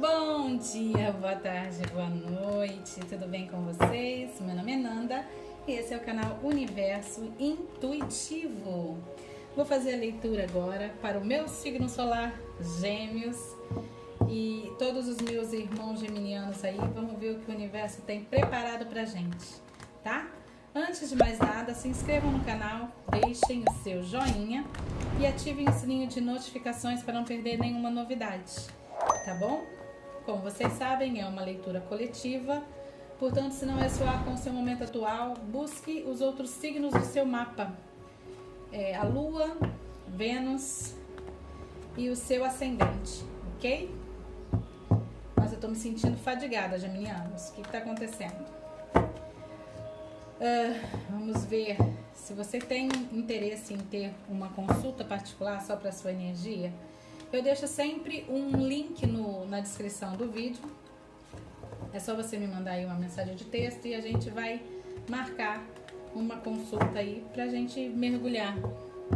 Bom dia, boa tarde, boa noite, tudo bem com vocês? Meu nome é Nanda e esse é o canal Universo Intuitivo. Vou fazer a leitura agora para o meu signo solar, Gêmeos, e todos os meus irmãos geminianos aí. Vamos ver o que o universo tem preparado pra gente, tá? Antes de mais nada, se inscrevam no canal, deixem o seu joinha e ativem o sininho de notificações para não perder nenhuma novidade, tá bom? Como vocês sabem, é uma leitura coletiva, portanto, se não ressoar com o seu momento atual, busque os outros signos do seu mapa. A Lua, Vênus e o seu ascendente, ok? Mas eu tô me sentindo fadigada, geminianos. O que tá acontecendo? Vamos ver se você tem interesse em ter uma consulta particular só para sua energia. Eu deixo sempre um link na descrição do vídeo. É só você me mandar aí uma mensagem de texto e a gente vai marcar uma consulta aí pra gente mergulhar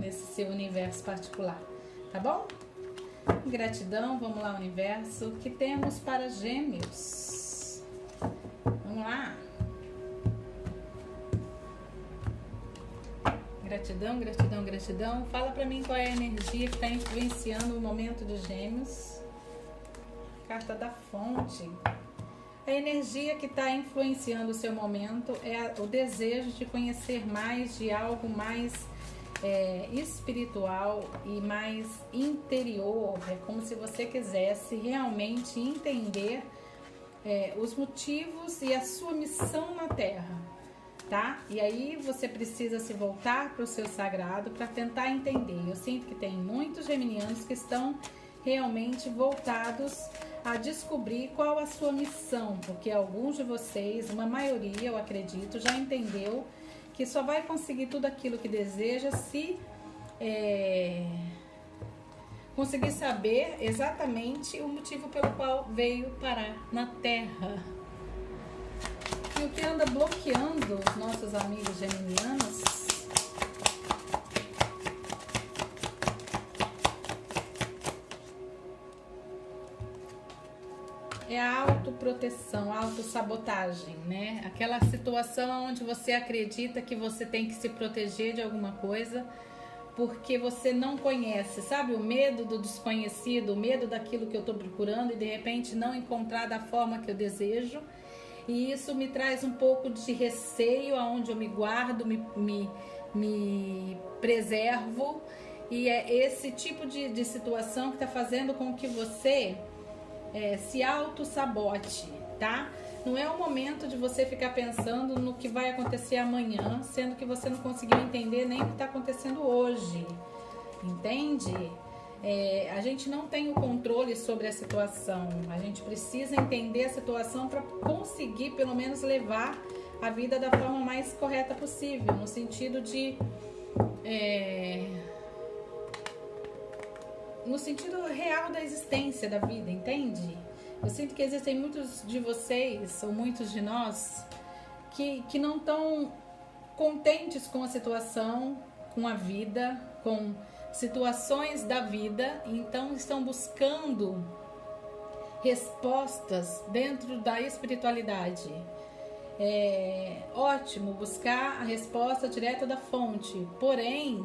nesse seu universo particular, tá bom? Gratidão, vamos lá, universo. O que temos para Gêmeos? Vamos lá. Gratidão, gratidão, gratidão. Fala pra mim qual é a energia que está influenciando o momento de Gêmeos. Carta da fonte. A energia que está influenciando o seu momento é o desejo de conhecer mais de algo mais espiritual e mais interior. É como se você quisesse realmente entender os motivos e a sua missão na Terra. Tá? E aí você precisa se voltar para o seu sagrado para tentar entender. Eu sinto que tem muitos geminianos que estão realmente voltados a descobrir qual a sua missão, porque alguns de vocês, uma maioria, eu acredito, já entendeu que só vai conseguir tudo aquilo que deseja se conseguir saber exatamente o motivo pelo qual veio parar na Terra. E o que anda bloqueando os nossos amigos geminianos é a autoproteção, a autossabotagem, né? Aquela situação onde você acredita que você tem que se proteger de alguma coisa porque você não conhece, sabe? O medo do desconhecido, o medo daquilo que eu estou procurando e de repente não encontrar da forma que eu desejo. E isso me traz um pouco de receio, aonde eu me guardo, me preservo. E é esse tipo de situação que está fazendo com que você se auto-sabote, tá? Não é o momento de você ficar pensando no que vai acontecer amanhã, sendo que você não conseguiu entender nem o que está acontecendo hoje, entende? A gente não tem o controle sobre a situação, a gente precisa entender a situação para conseguir pelo menos levar a vida da forma mais correta possível, no sentido no sentido real da existência da vida, entende? Eu sinto que existem muitos de vocês, ou muitos de nós, que não estão contentes com a situação, com a vida, com situações da vida, então estão buscando respostas dentro da espiritualidade. É ótimo buscar a resposta direta da fonte, porém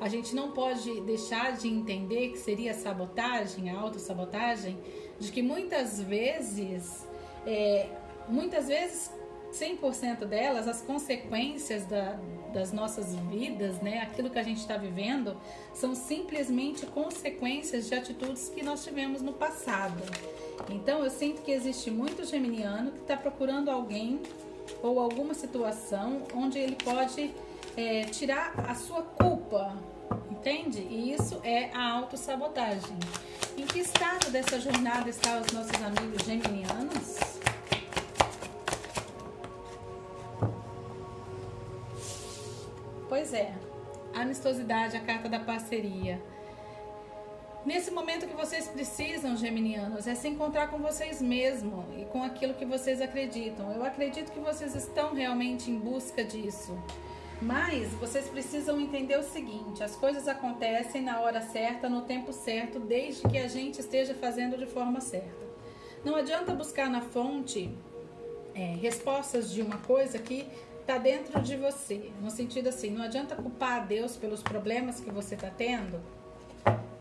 a gente não pode deixar de entender que seria a sabotagem, a autossabotagem, de que muitas vezes 100% delas, as consequências das nossas vidas, né, aquilo que a gente está vivendo, são simplesmente consequências de atitudes que nós tivemos no passado. Então eu sinto que existe muito geminiano que está procurando alguém ou alguma situação onde ele pode tirar a sua culpa, entende? E isso é a autossabotagem. Em que estado dessa jornada estão os nossos amigos geminianos? Pois é, amistosidade, a carta da parceria. Nesse momento que vocês precisam, geminianos, é se encontrar com vocês mesmos e com aquilo que vocês acreditam. Eu acredito que vocês estão realmente em busca disso. Mas vocês precisam entender o seguinte: as coisas acontecem na hora certa, no tempo certo, desde que a gente esteja fazendo de forma certa. Não adianta buscar na fonte respostas de uma coisa que está dentro de você. No sentido assim, não adianta culpar a Deus pelos problemas que você está tendo,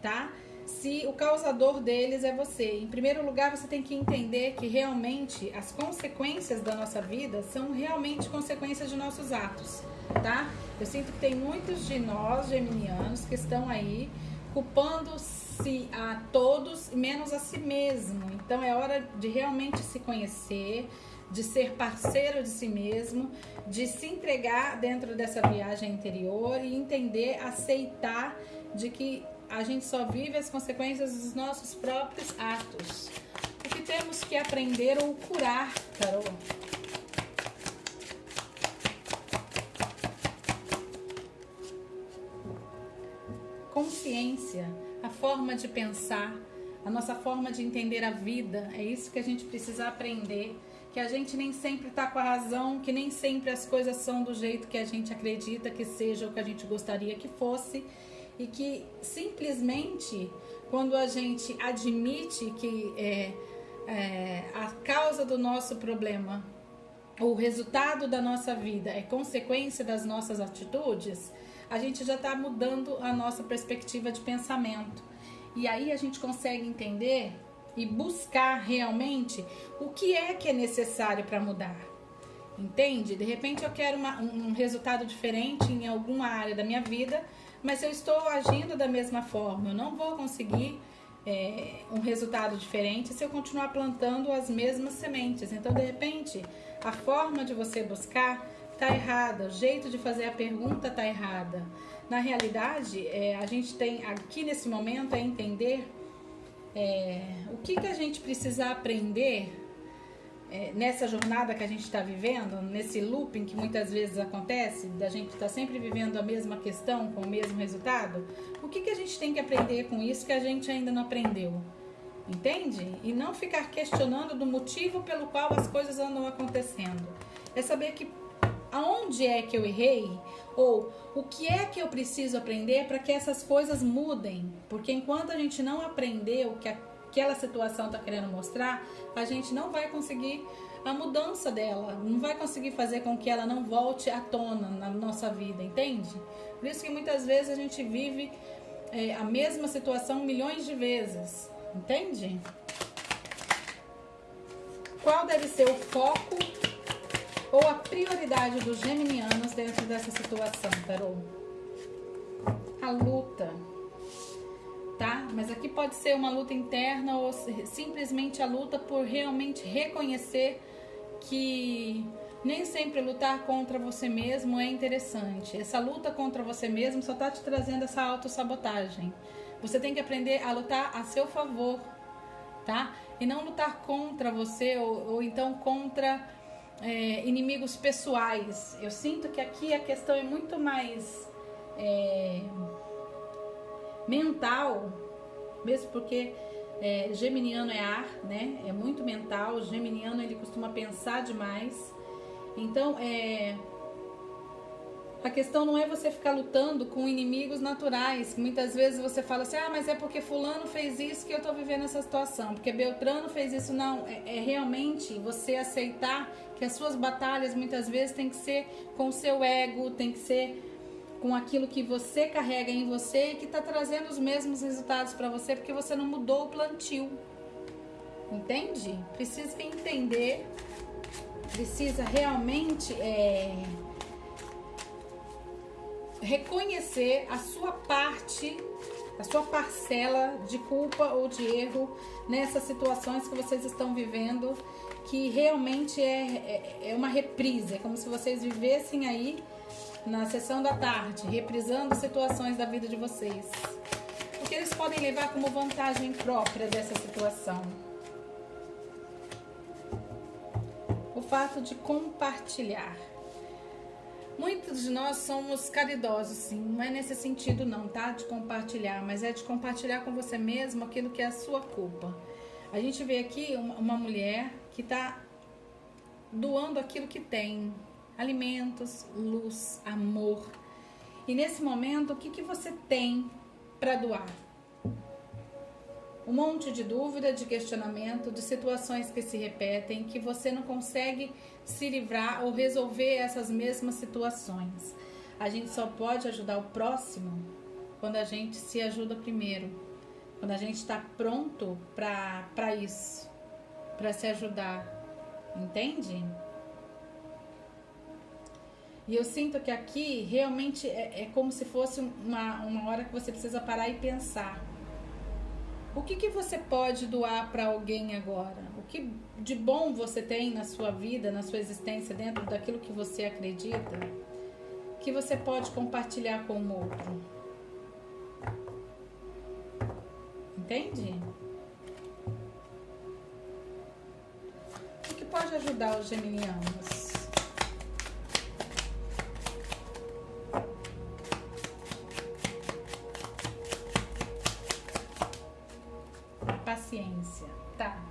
tá? Se o causador deles é você. Em primeiro lugar, você tem que entender que realmente as consequências da nossa vida são realmente consequências de nossos atos, tá? Eu sinto que tem muitos de nós, geminianos, que estão aí culpando-se a todos, menos a si mesmo. Então é hora de realmente se conhecer, de ser parceiro de si mesmo, de se entregar dentro dessa viagem interior e entender, aceitar de que a gente só vive as consequências dos nossos próprios atos. O que temos que aprender ou curar, Tarô? Consciência, a forma de pensar, a nossa forma de entender a vida. É isso que a gente precisa aprender. Que a gente nem sempre está com a razão, que nem sempre as coisas são do jeito que a gente acredita que seja, ou que a gente gostaria que fosse. E que simplesmente quando a gente admite que a causa do nosso problema, o resultado da nossa vida é consequência das nossas atitudes, a gente já está mudando a nossa perspectiva de pensamento. E aí a gente consegue entender e buscar realmente o que é necessário para mudar. Entende? De repente eu quero um resultado diferente em alguma área da minha vida, mas eu estou agindo da mesma forma. Eu não vou conseguir um resultado diferente se eu continuar plantando as mesmas sementes. Então, de repente, a forma de você buscar está errada, o jeito de fazer a pergunta está errada. Na realidade, a gente tem aqui nesse momento entender o que a gente precisa aprender nessa jornada que a gente está vivendo, nesse looping que muitas vezes acontece, da gente estar sempre vivendo a mesma questão com o mesmo resultado. O que a gente tem que aprender com isso que a gente ainda não aprendeu? Entende? E não ficar questionando do motivo pelo qual as coisas andam acontecendo. É saber que aonde é que eu errei, ou o que é que eu preciso aprender para que essas coisas mudem. Porque enquanto a gente não aprender o que aquela situação está querendo mostrar, a gente não vai conseguir a mudança dela, não vai conseguir fazer com que ela não volte à tona na nossa vida, entende? Por isso que muitas vezes a gente vive a mesma situação milhões de vezes, entende? Qual deve ser o foco ou a prioridade dos geminianos dentro dessa situação, Tarô? A luta, tá? Mas aqui pode ser uma luta interna ou simplesmente a luta por realmente reconhecer que nem sempre lutar contra você mesmo é interessante. Essa luta contra você mesmo só tá te trazendo essa autossabotagem. Você tem que aprender a lutar a seu favor, tá? E não lutar contra você ou então contra inimigos pessoais. Eu sinto que aqui a questão é muito mais mental, mesmo porque geminiano é ar, né? É muito mental. O geminiano, ele costuma pensar demais. Então, a questão não é você ficar lutando com inimigos naturais. Muitas vezes você fala assim, mas é porque fulano fez isso que eu tô vivendo essa situação, porque Beltrano fez isso. Não, é realmente você aceitar que as suas batalhas muitas vezes tem que ser com o seu ego, tem que ser com aquilo que você carrega em você e que está trazendo os mesmos resultados para você, porque você não mudou o plantio. Entende? Precisa entender, precisa realmente reconhecer a sua parte, a sua parcela de culpa ou de erro nessas situações que vocês estão vivendo, que realmente é uma reprise. É como se vocês vivessem aí na sessão da tarde, reprisando situações da vida de vocês. O que eles podem levar como vantagem própria dessa situação? O fato de compartilhar. Muitos de nós somos caridosos, sim. Não é nesse sentido não, tá? De compartilhar, mas é de compartilhar com você mesmo aquilo que é a sua culpa. A gente vê aqui uma mulher que está doando aquilo que tem. Alimentos, luz, amor. E nesse momento, o que você tem para doar? um monte de dúvida, de questionamento, de situações que se repetem, que você não consegue se livrar ou resolver essas mesmas situações. A gente só pode ajudar o próximo quando a gente se ajuda primeiro, quando a gente está pronto para isso, para se ajudar, entende? E eu sinto que aqui realmente é como se fosse uma hora que você precisa parar e pensar. O que você pode doar para alguém agora? O que de bom você tem na sua vida, na sua existência, dentro daquilo que você acredita, que você pode compartilhar com o outro? Entende? O que pode ajudar os geminianos? Paciência, tá.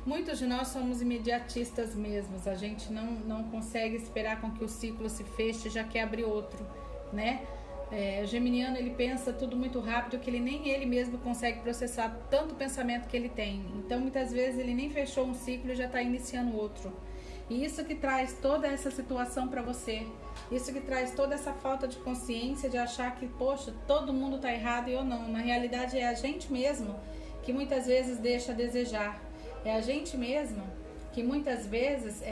Muitos de nós somos imediatistas mesmos. A gente não consegue esperar com que o ciclo se feche e já quer abrir outro, né? O geminiano, ele pensa tudo muito rápido, que nem ele mesmo consegue processar tanto pensamento que ele tem. Então, muitas vezes, ele nem fechou um ciclo e já está iniciando outro. E isso que traz toda essa situação para você. Isso que traz toda essa falta de consciência de achar que, poxa, todo mundo tá errado e eu não. Na realidade, é a gente mesmo que muitas vezes deixa a desejar. É a gente mesmo que muitas vezes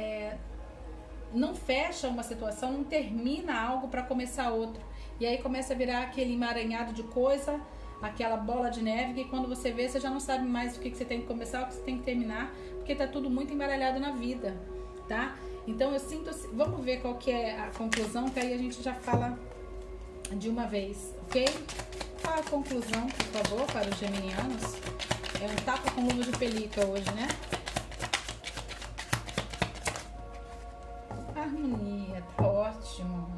não fecha uma situação, não termina algo para começar outro. E aí começa a virar aquele emaranhado de coisa, aquela bola de neve, que quando você vê, você já não sabe mais o que você tem que começar, o que você tem que terminar, porque tá tudo muito embaralhado na vida, tá? Então eu sinto, vamos ver qual que é a conclusão, que aí a gente já fala de uma vez, ok? Qual a conclusão, por favor, para os geminianos? É um tapa com luva de pelica hoje, né? Harmonia, tá ótimo.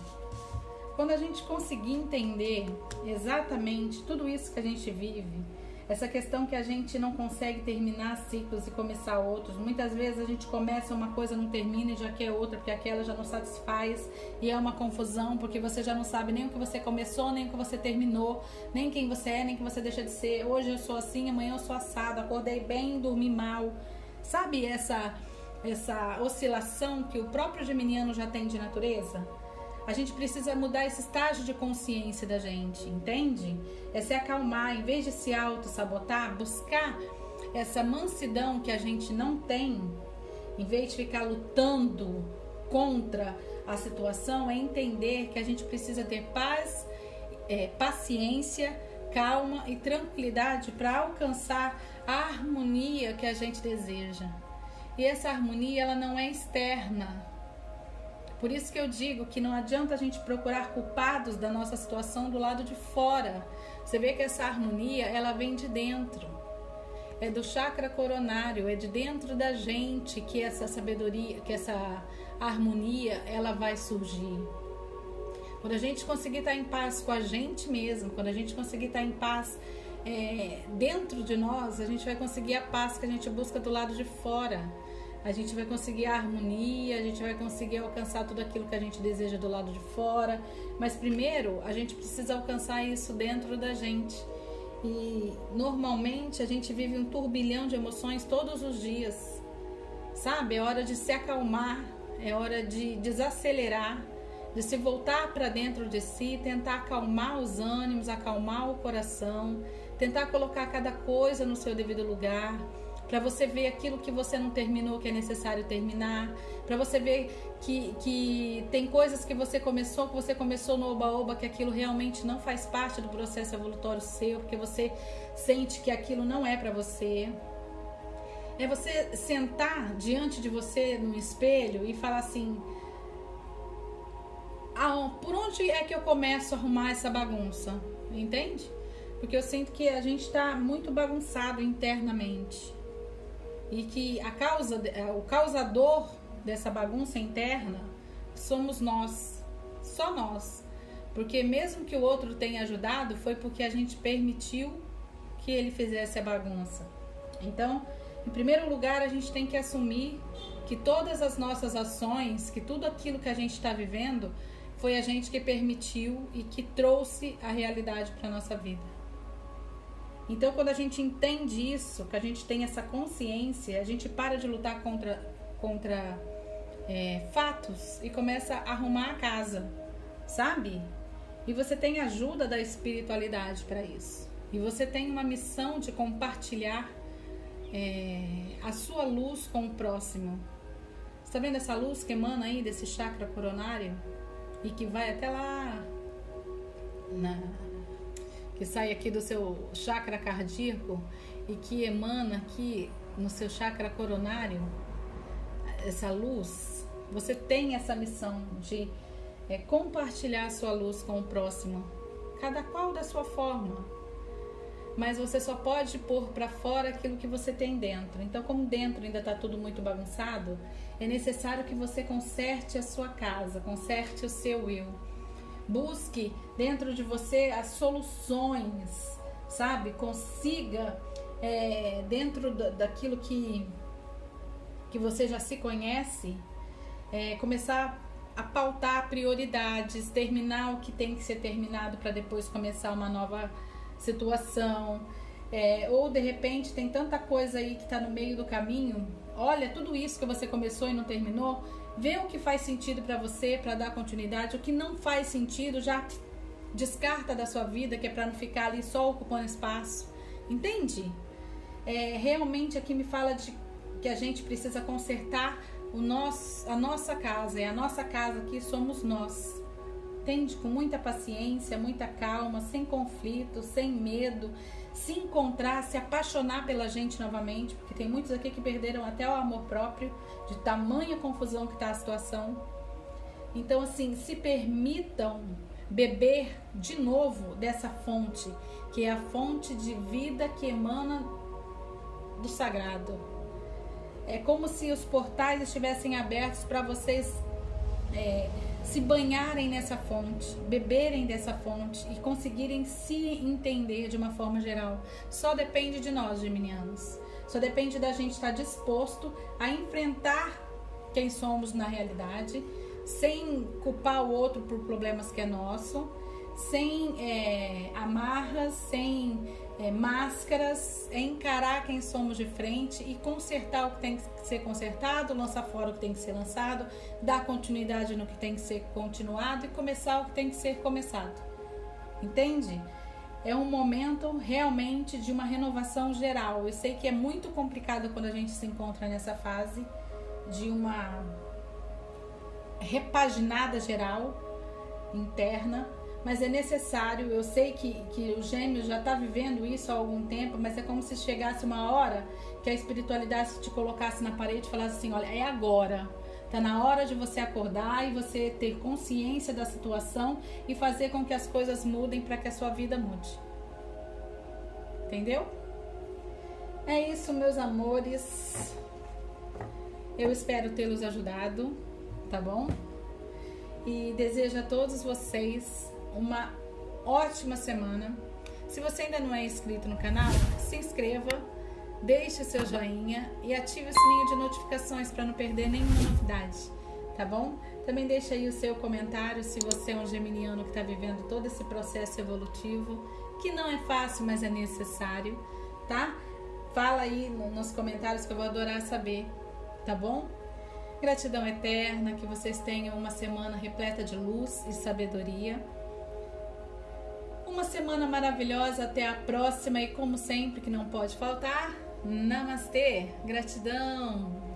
Quando a gente conseguir entender exatamente tudo isso que a gente vive, essa questão que a gente não consegue terminar ciclos e começar outros. Muitas vezes a gente começa uma coisa, não termina e já quer outra, porque aquela já não satisfaz e é uma confusão, porque você já não sabe nem o que você começou, nem o que você terminou, nem quem você é, nem o que você deixa de ser. Hoje eu sou assim, amanhã eu sou assado, acordei bem, dormi mal. Sabe essa oscilação que o próprio geminiano já tem de natureza? A gente precisa mudar esse estágio de consciência da gente, entende? É se acalmar, em vez de se auto-sabotar, buscar essa mansidão que a gente não tem, em vez de ficar lutando contra a situação, é entender que a gente precisa ter paz, paciência, calma e tranquilidade para alcançar a harmonia que a gente deseja. E essa harmonia, ela não é externa. Por isso que eu digo que não adianta a gente procurar culpados da nossa situação do lado de fora. Você vê que essa harmonia, ela vem de dentro. É do chakra coronário, é de dentro da gente que essa sabedoria, que essa harmonia, ela vai surgir. Quando a gente conseguir estar em paz com a gente mesmo, quando a gente conseguir estar em paz dentro de nós, a gente vai conseguir a paz que a gente busca do lado de fora. A gente vai conseguir a harmonia, a gente vai conseguir alcançar tudo aquilo que a gente deseja do lado de fora. Mas primeiro, a gente precisa alcançar isso dentro da gente. E normalmente a gente vive um turbilhão de emoções todos os dias. Sabe? É hora de se acalmar, é hora de desacelerar, de se voltar para dentro de si, tentar acalmar os ânimos, acalmar o coração, tentar colocar cada coisa no seu devido lugar. Para você ver aquilo que você não terminou, que é necessário terminar. Para você ver que tem coisas que você começou no oba-oba, que aquilo realmente não faz parte do processo evolutório seu, porque você sente que aquilo não é para você. É você sentar diante de você no espelho e falar assim: por onde é que eu começo a arrumar essa bagunça? Entende? Porque eu sinto que a gente está muito bagunçado internamente. E que o causador dessa bagunça interna somos nós, só nós. Porque mesmo que o outro tenha ajudado, foi porque a gente permitiu que ele fizesse a bagunça. Então, em primeiro lugar, a gente tem que assumir que todas as nossas ações, que tudo aquilo que a gente está vivendo, foi a gente que permitiu e que trouxe a realidade para a nossa vida. Então, quando a gente entende isso, que a gente tem essa consciência, a gente para de lutar contra fatos e começa a arrumar a casa, sabe? E você tem ajuda da espiritualidade para isso. E você tem uma missão de compartilhar a sua luz com o próximo. Você tá vendo essa luz que emana aí desse chakra coronário? E que vai até lá, que sai aqui do seu chakra cardíaco e que emana aqui no seu chakra coronário, essa luz. Você tem essa missão de compartilhar a sua luz com o próximo, cada qual da sua forma. Mas você só pode pôr para fora aquilo que você tem dentro. Então, como dentro ainda está tudo muito bagunçado, é necessário que você conserte a sua casa, conserte o seu eu. Busque dentro de você as soluções, sabe? Consiga, dentro daquilo que você já se conhece, começar a pautar prioridades, terminar o que tem que ser terminado para depois começar uma nova situação, ou de repente tem tanta coisa aí que está no meio do caminho. Olha, tudo isso que você começou e não terminou, vê o que faz sentido para você, para dar continuidade. O que não faz sentido, já descarta da sua vida, que é para não ficar ali só ocupando espaço, entende? Realmente aqui me fala de que a gente precisa consertar a nossa casa, a nossa casa aqui somos nós. Entende? Com muita paciência, muita calma, sem conflito, sem medo, se encontrar, se apaixonar pela gente novamente, porque tem muitos aqui que perderam até o amor próprio, de tamanha confusão que está a situação. Então, assim, se permitam beber de novo dessa fonte, que é a fonte de vida que emana do sagrado. É como se os portais estivessem abertos para vocês se banharem nessa fonte, beberem dessa fonte e conseguirem se entender de uma forma geral. Só depende de nós, geminianos. Só depende da gente estar disposto a enfrentar quem somos na realidade, sem culpar o outro por problemas que é nosso, sem amarras, sem máscaras, encarar quem somos de frente e consertar o que tem que ser consertado, lançar fora o que tem que ser lançado, dar continuidade no que tem que ser continuado e começar o que tem que ser começado. Entende? É um momento realmente de uma renovação geral. Eu sei que é muito complicado quando a gente se encontra nessa fase de uma repaginada geral interna, mas é necessário. Eu sei que o Gêmeos já está vivendo isso há algum tempo, mas é como se chegasse uma hora que a espiritualidade te colocasse na parede e falasse assim: olha, é agora, está na hora de você acordar e você ter consciência da situação e fazer com que as coisas mudem para que a sua vida mude. Entendeu? É isso, meus amores. Eu espero tê-los ajudado, tá bom? E desejo a todos vocês uma ótima semana. Se você ainda não é inscrito no canal, se inscreva, deixe o seu joinha e ative o sininho de notificações para não perder nenhuma novidade, tá bom? Também deixe aí o seu comentário se você é um geminiano que está vivendo todo esse processo evolutivo, que não é fácil, mas é necessário, tá? Fala aí nos comentários que eu vou adorar saber, tá bom? Gratidão eterna, que vocês tenham uma semana repleta de luz e sabedoria. Uma semana maravilhosa, até a próxima e como sempre que não pode faltar, Namastê, gratidão!